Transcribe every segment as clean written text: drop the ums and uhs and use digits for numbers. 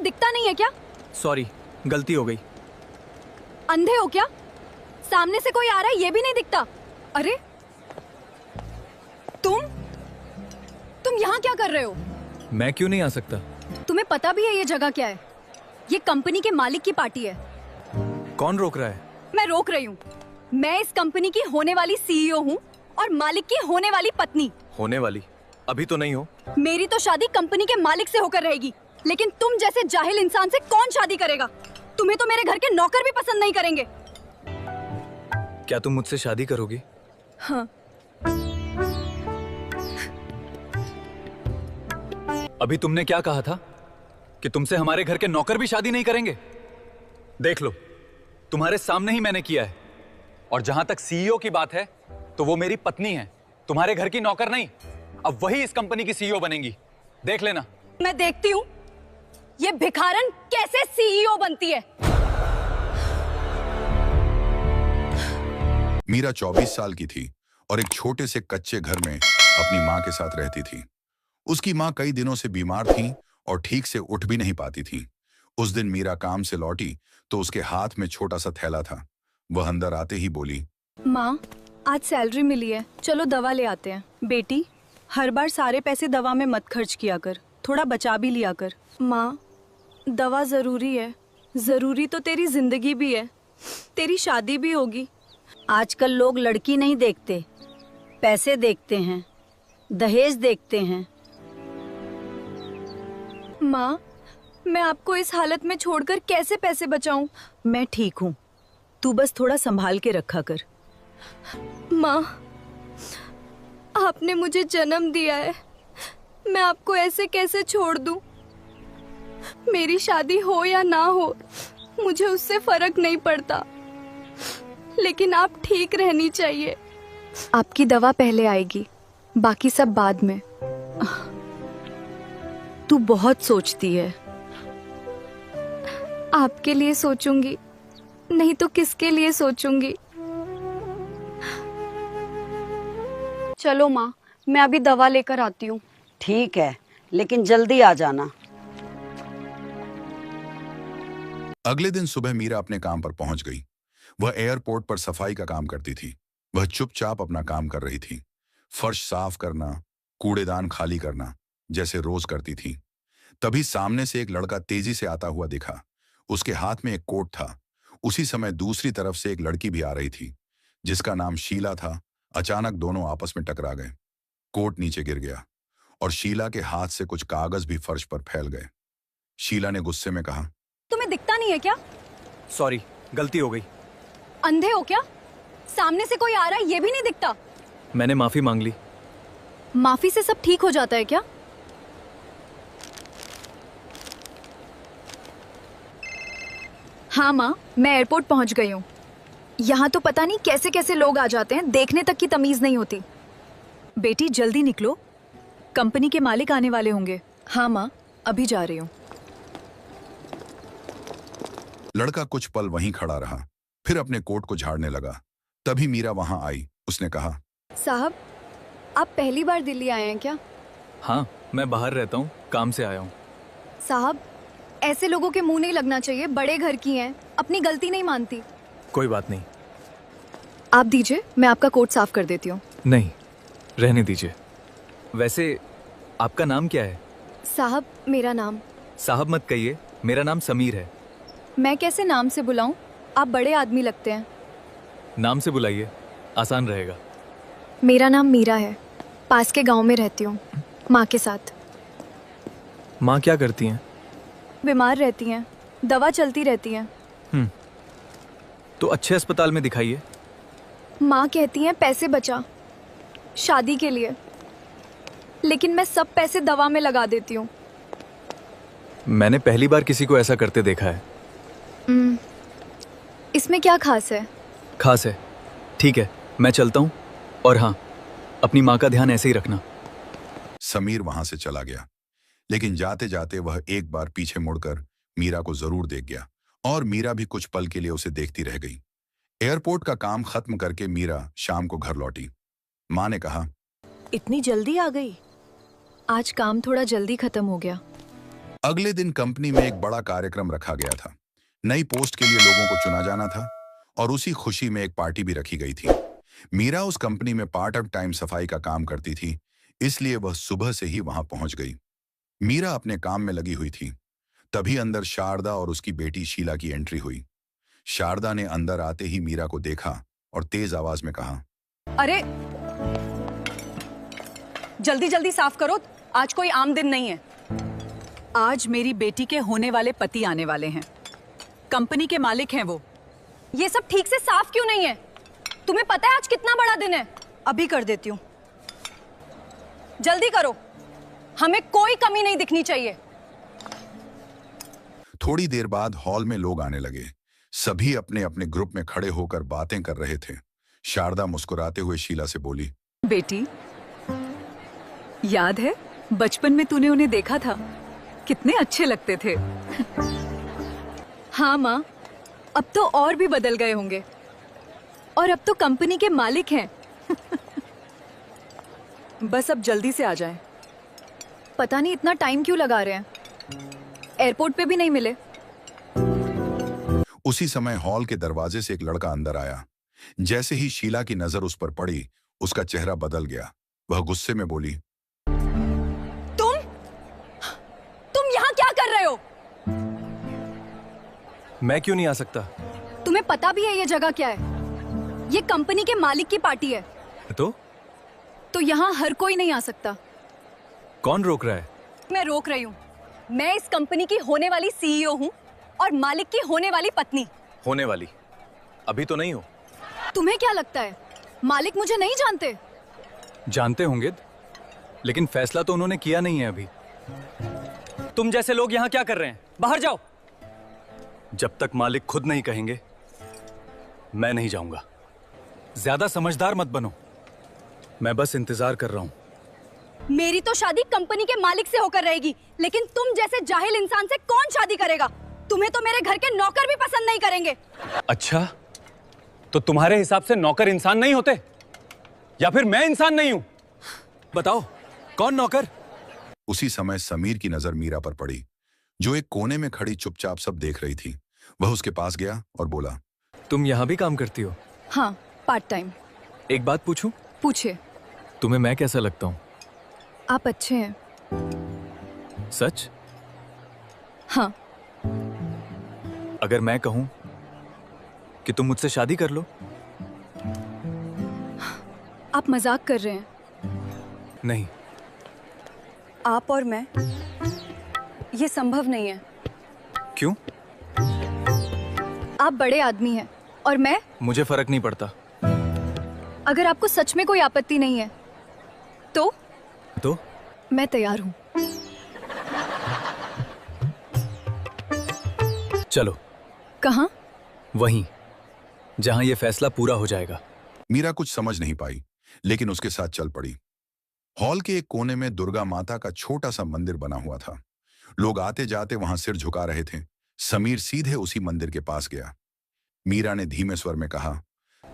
तुम्हें दिखता नहीं है क्या? सॉरी, गलती हो गई। अंधे हो क्या? सामने से कोई आ रहा है ये भी नहीं दिखता? अरे तुम यहाँ क्या कर रहे हो? मैं क्यों नहीं आ सकता? तुम्हें पता भी है ये जगह क्या है? ये कंपनी के मालिक की पार्टी है। कौन रोक रहा है? मैं रोक रही हूँ। मैं इस कंपनी की होने वाली सीईओ हूँ और मालिक की होने वाली पत्नी। होने वाली? अभी तो नहीं हो। मेरी तो शादी कंपनी के मालिक से होकर रहेगी, लेकिन तुम जैसे जाहिल इंसान से कौन शादी करेगा? तुम्हें तो मेरे घर के नौकर भी पसंद नहीं करेंगे। क्या तुम मुझसे शादी करोगी? हाँ। अभी तुमने क्या कहा था कि तुमसे हमारे घर के नौकर भी शादी नहीं करेंगे? देख लो, तुम्हारे सामने ही मैंने किया है। और जहां तक सीईओ की बात है तो वो मेरी पत्नी है, तुम्हारे घर की नौकर नहीं। अब वही इस कंपनी की सीईओ बनेंगी, देख लेना। मैं देखती हूँ ये भिखारन कैसे सीईओ बनती है। मीरा 24 साल की थी और एक छोटे से कच्चे घर में अपनी मां के साथ रहती थी। उसकी मां कई दिनों से बीमार थी और ठीक से उठ भी नहीं पाती थी। उस दिन मीरा काम से लौटी तो उसके हाथ में छोटा सा थैला था। वह अंदर आते ही बोली, माँ, आज सैलरी मिली है, चलो दवा ले आते हैं। बेटी, हर बार सारे पैसे दवा में मत खर्च किया कर, थोड़ा बचा भी लिया कर। माँ, दवा जरूरी है। जरूरी तो तेरी जिंदगी भी है, तेरी शादी भी होगी। आजकल लोग लड़की नहीं देखते, पैसे देखते हैं, दहेज देखते हैं। माँ, मैं आपको इस हालत में छोड़कर कैसे पैसे बचाऊं? मैं ठीक हूँ, तू बस थोड़ा संभाल के रखा कर। माँ, आपने मुझे जन्म दिया है, मैं आपको ऐसे कैसे छोड़ दूं? मेरी शादी हो या ना हो मुझे उससे फर्क नहीं पड़ता, लेकिन आप ठीक रहनी चाहिए। आपकी दवा पहले आएगी, बाकी सब बाद में। तू बहुत सोचती है। आपके लिए सोचूंगी, नहीं तो किसके लिए सोचूंगी? चलो माँ, मैं अभी दवा लेकर आती हूँ। ठीक है, लेकिन जल्दी आ जाना। अगले दिन सुबह मीरा अपने काम पर पहुंच गई। वह एयरपोर्ट पर सफाई का काम करती थी। वह चुपचाप अपना काम कर रही थी, फर्श साफ करना, कूड़ेदान खाली करना, जैसे रोज करती थी। तभी सामने से एक लड़का तेजी से आता हुआ दिखा। उसके हाथ में एक कोट था। उसी समय दूसरी तरफ से एक लड़की भी आ रही थी, जिसका नाम शीला था। अचानक दोनों आपस में टकरा गए। कोट नीचे गिर गया और शीला के हाथ से कुछ कागज भी फर्श पर फैल गए। शीला ने गुस्से में कहा, तुम्हें दिखता नहीं है क्या? सॉरी, गलती हो गई। अंधे हो क्या? सामने से कोई आ रहा है ये भी नहीं दिखता? मैंने माफी मांग ली। माफी से सब ठीक हो जाता है क्या? हाँ माँ, मैं एयरपोर्ट पहुंच गई हूँ। यहाँ तो पता नहीं कैसे कैसे लोग आ जाते हैं, देखने तक की तमीज नहीं होती। बेटी जल्दी निकलो, कंपनी के मालिक आने वाले होंगे। हाँ माँ, अभी जा रही हूँ। लड़का कुछ पल वहीं खड़ा रहा, फिर अपने कोट को झाड़ने लगा। तभी मीरा वहां आई। उसने कहा, साहब, आप पहली बार दिल्ली आए हैं क्या? हाँ, मैं बाहर रहता हूँ, काम से आया हूँ। साहब, ऐसे लोगों के मुंह नहीं लगना चाहिए, बड़े घर की हैं, अपनी गलती नहीं मानती। कोई बात नहीं। आप दीजिए, मैं आपका कोट साफ कर देती हूँ। नहीं, रहने दीजिए। वैसे आपका नाम क्या है? साहब, मेरा नाम। साहब मत कहिए, मेरा नाम समीर है। मैं कैसे नाम से बुलाऊं? आप बड़े आदमी लगते हैं। नाम से बुलाइए, आसान रहेगा। मेरा नाम मीरा है, पास के गांव में रहती हूँ, माँ के साथ। माँ क्या करती हैं? बीमार रहती हैं, दवा चलती रहती है। तो अच्छे अस्पताल में दिखाइए। माँ कहती हैं पैसे बचा शादी के लिए, लेकिन मैं सब पैसे दवा में लगा देती हूँ। मैंने पहली बार किसी को ऐसा करते देखा है। इसमें क्या खास है? खास है। ठीक है, मैं चलता हूँ। और हाँ, अपनी माँ का ध्यान ऐसे ही रखना। समीर वहां से चला गया, लेकिन जाते जाते वह एक बार पीछे मुड़कर मीरा को जरूर देख गया और मीरा भी कुछ पल के लिए उसे देखती रह गई। एयरपोर्ट का काम खत्म करके मीरा शाम को घर लौटी। माँ ने कहा, इतनी जल्दी आ गई? आज काम थोड़ा जल्दी खत्म हो गया। अगले दिन कंपनी में एक बड़ा कार्यक्रम रखा गया था। नई पोस्ट के लिए लोगों को चुना जाना था और उसी खुशी में एक पार्टी भी रखी गई थी। मीरा उस कंपनी में पार्ट ऑफ टाइम सफाई का काम करती थी, इसलिए वह सुबह से ही वहां पहुंच गई। मीरा अपने काम में लगी हुई थी। तभी अंदर शारदा और उसकी बेटी शीला की एंट्री हुई। शारदा ने अंदर आते ही मीरा को देखा और तेज आवाज में कहा, अरे जल्दी जल्दी साफ करो, आज कोई आम दिन नहीं है। आज मेरी बेटी के होने वाले पति आने वाले हैं, कंपनी के मालिक हैं वो। ये सब ठीक से साफ क्यों नहीं है? तुम्हें पता है आज कितना बड़ा दिन है? अभी कर देती हूँ। जल्दी करो, हमें कोई कमी नहीं दिखनी चाहिए। थोड़ी देर बाद हॉल में लोग आने लगे। सभी अपने अपने ग्रुप में खड़े होकर बातें कर रहे थे। शारदा मुस्कुराते हुए शीला से बोली, बेटी, याद है बचपन में तूने उन्हें देखा था, कितने अच्छे लगते थे। हाँ माँ, अब तो और भी बदल गए होंगे और अब तो कंपनी के मालिक हैं। बस अब जल्दी से आ जाएं। पता नहीं इतना टाइम क्यों लगा रहे हैं, एयरपोर्ट पे भी नहीं मिले। उसी समय हॉल के दरवाजे से एक लड़का अंदर आया। जैसे ही शीला की नजर उस पर पड़ी, उसका चेहरा बदल गया। वह गुस्से में बोली, तुम यहाँ क्या कर रहे हो? मैं क्यों नहीं आ सकता? तुम्हें पता भी है ये जगह क्या है? ये कंपनी के मालिक की पार्टी है। तो यहाँ हर कोई नहीं आ सकता। कौन रोक रहा है? मैं रोक रही हूँ। मैं इस कंपनी की होने वाली सीईओ हूँ और मालिक की होने वाली पत्नी। होने वाली? अभी तो नहीं हो। तुम्हें क्या लगता है मालिक मुझे नहीं जानते? जानते होंगे, लेकिन फैसला तो उन्होंने किया नहीं है अभी। तुम जैसे लोग यहाँ क्या कर रहे हैं? बाहर जाओ। जब तक मालिक खुद नहीं कहेंगे, मैं नहीं जाऊंगा। ज्यादा समझदार मत बनो, मैं बस इंतजार कर रहा हूँ। मेरी तो शादी कंपनी के मालिक से होकर रहेगी, लेकिन तुम जैसे जाहिल इंसान से कौन शादी करेगा? तुम्हें तो मेरे घर के नौकर भी पसंद नहीं करेंगे। अच्छा, तो तुम्हारे हिसाब से नौकर इंसान नहीं होते, या फिर मैं इंसान नहीं हूं? बताओ, कौन नौकर? उसी समय समीर की नजर मीरा पर पड़ी, जो एक कोने में खड़ी चुपचाप सब देख रही थी। वह उसके पास गया और बोला, तुम यहाँ भी काम करती हो? हाँ, पार्ट टाइम। एक बात पूछूं? पूछे। तुम्हें मैं कैसा लगता हूँ? आप अच्छे हैं। सच? हाँ। अगर मैं कहूं कि तुम मुझसे शादी कर लो? आप मजाक कर रहे हैं। नहीं। आप और मैं, ये संभव नहीं है। क्यों? आप बड़े आदमी हैं और मैं? मुझे फर्क नहीं पड़ता। अगर आपको सच में कोई आपत्ति नहीं है तो मैं तैयार हूँ। चलो। कहाँ? वहीं, जहां ये फैसला पूरा हो जाएगा। मीरा कुछ समझ नहीं पाई, लेकिन उसके साथ चल पड़ी। हॉल के एक कोने में दुर्गा माता का छोटा सा मंदिर बना हुआ था। लोग आते जाते वहां सिर झुका रहे थे। समीर सीधे उसी मंदिर के पास गया। मीरा ने धीमे स्वर में कहा,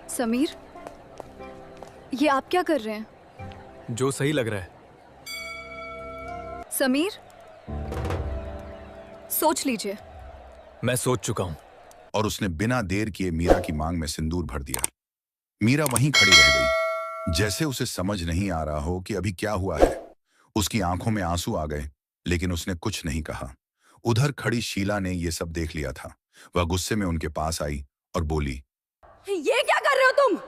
समीर, ये आप क्या कर रहे हैं? जो सही लग रहा है। समीर, सोच लीजिए। मैं सोच चुका हूं। और उसने बिना देर किए मीरा की मांग में सिंदूर भर दिया। मीरा वहीं खड़ी रह गई, जैसे उसे समझ नहीं आ रहा हो कि अभी क्या हुआ है। उसकी आंखों में आंसू आ गए, लेकिन उसने कुछ नहीं कहा। उधर खड़ी शीला ने यह सब देख लिया था। वह गुस्से में उनके पास आई और बोली, ये क्या कर रहे हो तुम?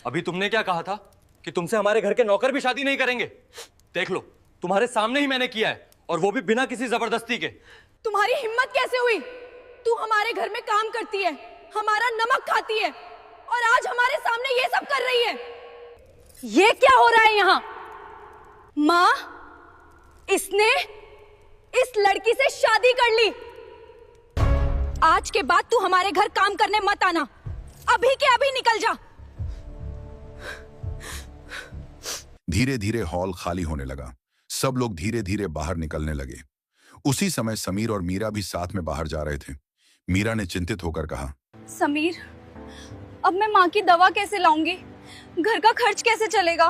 अभी तुमने क्या कहा था कि तुमसे हमारे घर के नौकर भी शादी नहीं करेंगे? देख लो, तुम्हारे सामने ही मैंने किया है, और वो भी बिना किसी जबरदस्ती के। तुम्हारी हिम्मत कैसे हुई? तू हमारे घर में काम करती है, हमारा नमक खाती है, और आज हमारे सामने ये सब कर रही है। ये क्या हो रहा है यहाँ? माँ, इसने इस लड़की से शादी कर ली। आज के बाद तू हमारे घर काम करने मत आना। अभी के अभी निकल जा। धीरे धीरे हॉल खाली होने लगा। सब लोग धीरे धीरे बाहर निकलने लगे। उसी समय समीर और मीरा भी साथ में बाहर जा रहे थे। मीरा ने चिंतित होकर कहा, समीर, अब मैं माँ की दवा कैसे लाऊंगी? घर का खर्च कैसे चलेगा?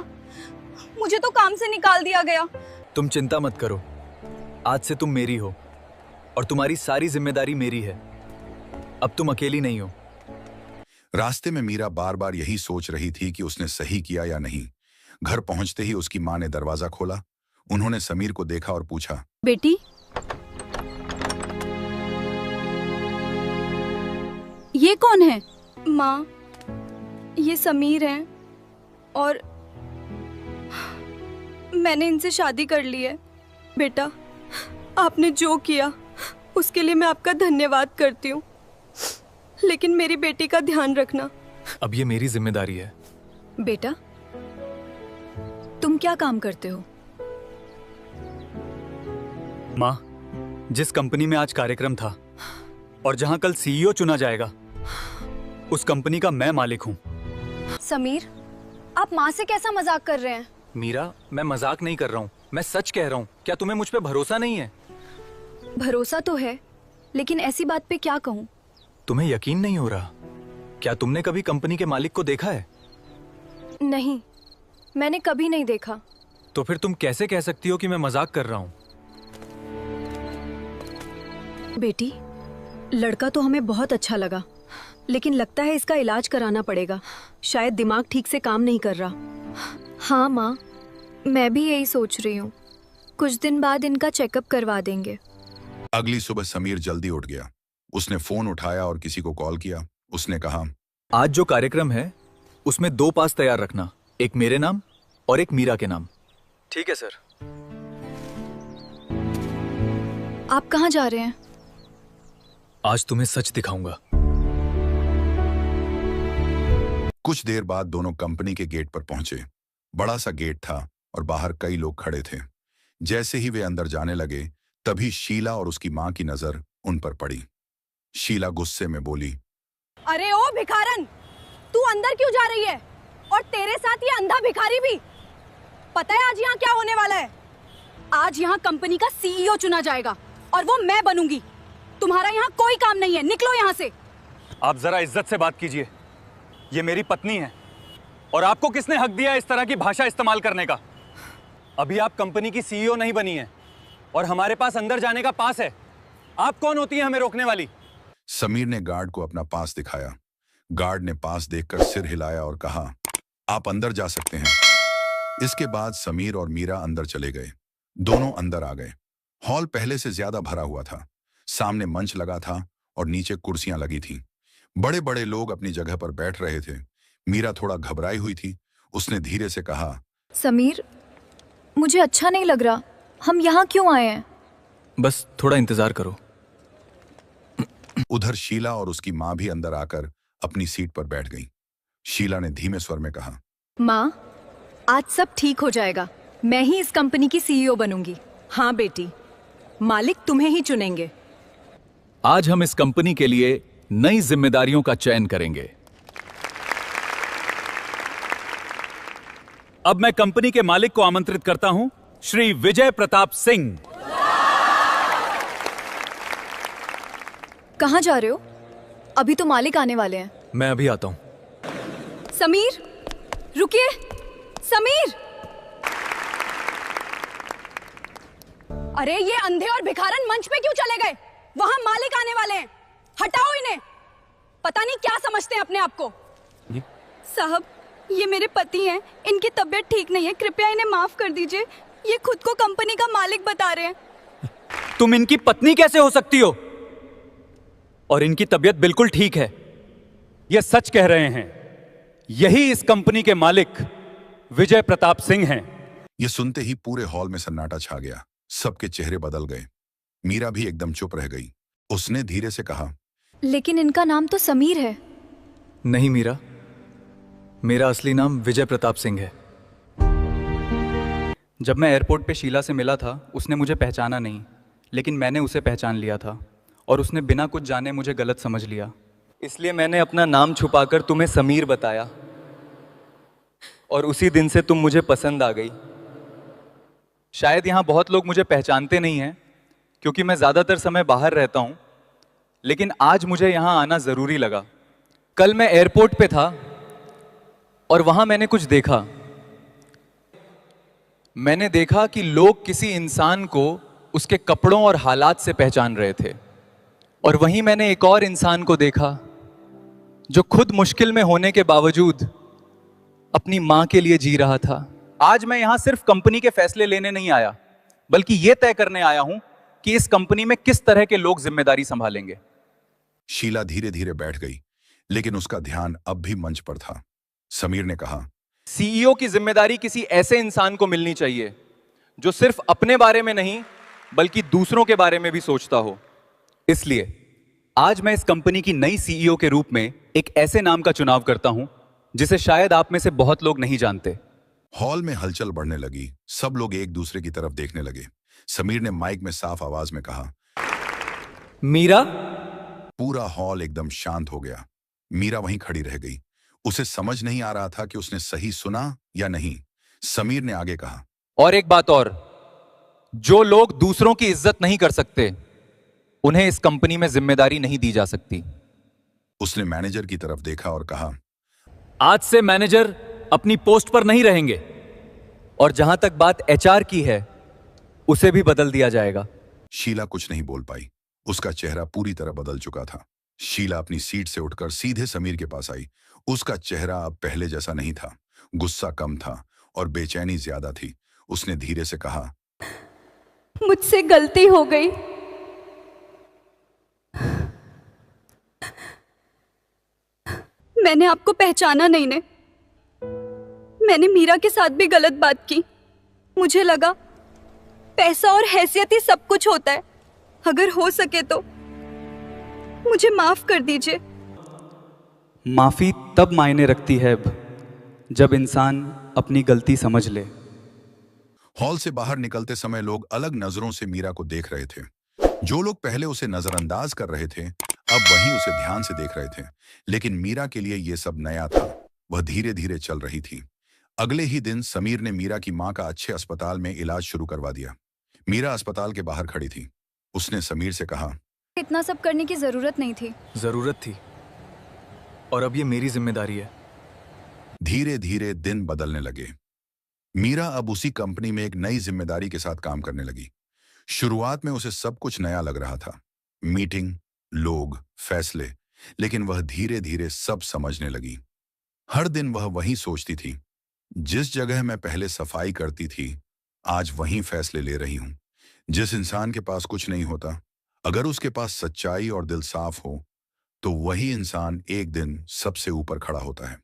मुझे तो काम से निकाल दिया गया। तुम चिंता मत करो, आज से तुम मेरी हो। और तुम्हारी सारी जिम्मेदारी मेरी है। अब तुम अकेली नहीं हो। रास्ते में मीरा बार बार यही सोच रही थी कि उसने सही किया या नहीं। घर पहुंचते ही उसकी मां ने दरवाजा खोला। उन्होंने समीर को देखा और पूछा, बेटी, ये कौन है? माँ, ये समीर हैं और मैंने इनसे शादी कर ली है। बेटा, आपने जो किया उसके लिए मैं आपका धन्यवाद करती हूँ, लेकिन मेरी बेटी का ध्यान रखना। अब ये मेरी जिम्मेदारी है। बेटा, तुम क्या काम करते हो? माँ, जिस कंपनी में आज कार्यक्रम था और जहां कल सीईओ चुना जाएगा, उस कंपनी का मैं मालिक हूँ। समीर, आप माँ से कैसा मजाक कर रहे हैं? मीरा, मैं मजाक नहीं कर रहा हूँ, मैं सच कह रहा हूँ। क्या तुम्हें मुझ पे भरोसा नहीं है? भरोसा तो है, लेकिन ऐसी बात पे क्या कहूँ? तुम्हें यकीन नहीं हो रहा? क्या तुमने कभी कंपनी के मालिक को देखा है? नहीं, मैंने कभी नहीं देखा। तो फिर तुम कैसे कह सकती हो कि मैं मजाक कर रहा हूँ? बेटी, लड़का तो हमें बहुत अच्छा लगा, लेकिन लगता है इसका इलाज कराना पड़ेगा। शायद दिमाग ठीक से काम नहीं कर रहा। हाँ माँ, मैं भी यही सोच रही हूँ। कुछ दिन बाद इनका चेकअप करवा देंगे। अगली सुबह समीर जल्दी उठ गया। उसने फोन उठाया और किसी को कॉल किया। उसने कहा, आज जो कार्यक्रम है उसमें 2 पास तैयार रखना, एक मेरे नाम और एक मीरा के नाम। ठीक है सर। आप कहाँ जा रहे हैं? आज तुम्हें सच दिखाऊंगा। कुछ देर बाद दोनों कंपनी के गेट पर पहुंचे। बड़ा सा गेट था और बाहर कई लोग खड़े थे। जैसे ही वे अंदर जाने लगे, तभी शीला और उसकी मां की नजर उन पर पड़ी। शीला गुस्से में बोली, अरे ओ भिखारन, तू अंदर क्यों जा रही है? और तेरे साथ ये अंधा भिखारी भी। पता है आज यहाँ क्या होने वाला है? आज यहाँ कंपनी का सीईओ चुना जाएगा और वो मैं बनूंगी। तुम्हारा यहाँ कोई काम नहीं है, निकलो यहाँ से। आप जरा इज्जत से बात कीजिए। ये मेरी पत्नी है और आपको किसने हक दिया इस तरह की भाषा इस्तेमाल करने का? अभी आप कंपनी की सीईओ नहीं बनी है और हमारे पास अंदर जाने का पास है। आप कौन होती है हमें रोकने वाली? समीर ने गार्ड को अपना पास दिखाया। गार्ड ने पास देखकर सिर हिलाया और कहा, आप अंदर जा सकते हैं। इसके बाद समीर और मीरा अंदर चले गए। दोनों अंदर आ गए। हॉल पहले से ज्यादा भरा हुआ था। सामने मंच लगा था और नीचे कुर्सियां लगी थीं। बड़े बड़े लोग अपनी जगह पर बैठ रहे थे। मीरा थोड़ा घबराई हुई थी। उसने धीरे से कहा, समीर, मुझे अच्छा नहीं लग रहा। हम यहाँ क्यों आए हैं? बस थोड़ा इंतजार करो। उधर शीला और उसकी मां भी अंदर आकर अपनी सीट पर बैठ गईं। शीला ने धीमे स्वर में कहा, माँ, आज सब ठीक हो जाएगा। मैं ही इस कंपनी की सीईओ बनूंगी। हाँ बेटी, मालिक तुम्हें ही चुनेंगे। आज हम इस कंपनी के लिए नई जिम्मेदारियों का चयन करेंगे। अब मैं कंपनी के मालिक को आमंत्रित करता हूं, श्री विजय प्रताप सिंह। कहाँ जा रहे हो? अभी तो मालिक आने वाले हैं। मैं अभी आता हूं। समीर, रुकिए। समीर! अरे ये अंधे और भिखारन मंच पे क्यों चले गए? वहां मालिक आने वाले हैं। हटाओ इन्हें। पता नहीं क्या समझते हैं अपने आप को। साहब, ये मेरे पति हैं। इनकी तबीयत ठीक नहीं है, कृपया इन्हें माफ कर दीजिए। ये खुद को कंपनी का मालिक बता रहे हैं। तुम इनकी पत्नी कैसे हो सकती हो? और इनकी तबीयत बिल्कुल ठीक है। ये सच कह रहे हैं। यही इस कंपनी के मालिक विजय प्रताप सिंह हैं। यह सुनते ही पूरे हॉल में सन्नाटा छा गया। सबके चेहरे बदल गए। मीरा भी एकदम चुप रह गई। उसने धीरे से कहा, लेकिन इनका नाम तो समीर है। नहीं मीरा, मेरा असली नाम विजय प्रताप सिंह है। जब मैं एयरपोर्ट पे शीला से मिला था, उसने मुझे पहचाना नहीं, लेकिन मैंने उसे पहचान लिया था और उसने बिना कुछ जाने मुझे गलत समझ लिया। इसलिए मैंने अपना नाम छुपाकर तुम्हें समीर बताया और उसी दिन से तुम मुझे पसंद आ गई। शायद यहाँ बहुत लोग मुझे पहचानते नहीं हैं क्योंकि मैं ज़्यादातर समय बाहर रहता हूँ, लेकिन आज मुझे यहाँ आना ज़रूरी लगा। कल मैं एयरपोर्ट पे था और वहाँ मैंने कुछ देखा। मैंने देखा कि लोग किसी इंसान को उसके कपड़ों और हालात से पहचान रहे थे। और वहीं मैंने एक और इंसान को देखा जो खुद मुश्किल में होने के बावजूद अपनी मां के लिए जी रहा था। आज मैं यहां सिर्फ कंपनी के फैसले लेने नहीं आया, बल्कि यह तय करने आया हूं कि इस कंपनी में किस तरह के लोग जिम्मेदारी संभालेंगे। शीला धीरे धीरे बैठ गई, लेकिन उसका ध्यान अब भी मंच पर था। समीर ने कहा, सीईओ की जिम्मेदारी किसी ऐसे इंसान को मिलनी चाहिए जो सिर्फ अपने बारे में नहीं बल्कि दूसरों के बारे में भी सोचता हो। इसलिए आज मैं इस कंपनी की नई सीईओ के रूप में एक ऐसे नाम का चुनाव करता हूं जिसे शायद आप में से बहुत लोग नहीं जानते। हॉल में हलचल बढ़ने लगी। सब लोग एक दूसरे की तरफ देखने लगे। समीर ने माइक में साफ आवाज में कहा, मीरा। पूरा हॉल एकदम शांत हो गया। मीरा वहीं खड़ी रह गई। उसे समझ नहीं आ रहा था कि उसने सही सुना या नहीं। समीर ने आगे कहा, और एक बात और, जो लोग दूसरों की इज्जत नहीं कर सकते उन्हें इस कंपनी में जिम्मेदारी नहीं दी जा सकती। उसने मैनेजर की तरफ देखा और कहा, आज से मैनेजर अपनी पोस्ट पर नहीं रहेंगे, और जहां तक बात एचआर की है उसे भी बदल दिया जाएगा। शीला कुछ नहीं बोल पाई। उसका चेहरा पूरी तरह बदल चुका था। शीला अपनी सीट से उठकर सीधे समीर के पास आई। उसका चेहरा अब पहले जैसा नहीं था। गुस्सा कम था और बेचैनी ज्यादा थी। उसने धीरे से कहा, मुझसे गलती हो गई। मैंने आपको पहचाना नहीं ने। मैंने मीरा के साथ भी गलत बात की। मुझे लगा पैसा और हैसियत ही सब कुछ होता है। अगर हो सके तो मुझे माफ कर दीजिए। माफी तब मायने रखती है जब इंसान अपनी गलती समझ ले। हॉल से बाहर निकलते समय लोग अलग नजरों से मीरा को देख रहे थे। जो लोग पहले उसे नजरअंदाज कर रहे थे, अब वहीं उसे ध्यान से देख रहे थे। लेकिन मीरा के लिए यह सब नया था। वह धीरे धीरे चल रही थी। अगले ही दिन समीर ने मीरा की मां का अच्छे अस्पताल में इलाज शुरू करवा दिया। मीरा अस्पताल के बाहर खड़ी थी। उसने समीर से कहा, इतना सब करने की जरूरत नहीं थी। जरूरत थी, और अब ये मेरी जिम्मेदारी है। धीरे धीरे दिन बदलने लगे। मीरा अब उसी कंपनी में एक नई जिम्मेदारी के साथ काम करने लगी। शुरुआत में उसे सब कुछ नया लग रहा था, मीटिंग, लोग, फैसले। लेकिन वह धीरे धीरे सब समझने लगी। हर दिन वह वही सोचती थी, जिस जगह मैं पहले सफाई करती थी, आज वहीं फैसले ले रही हूं। जिस इंसान के पास कुछ नहीं होता, अगर उसके पास सच्चाई और दिल साफ हो, तो वही इंसान एक दिन सबसे ऊपर खड़ा होता है।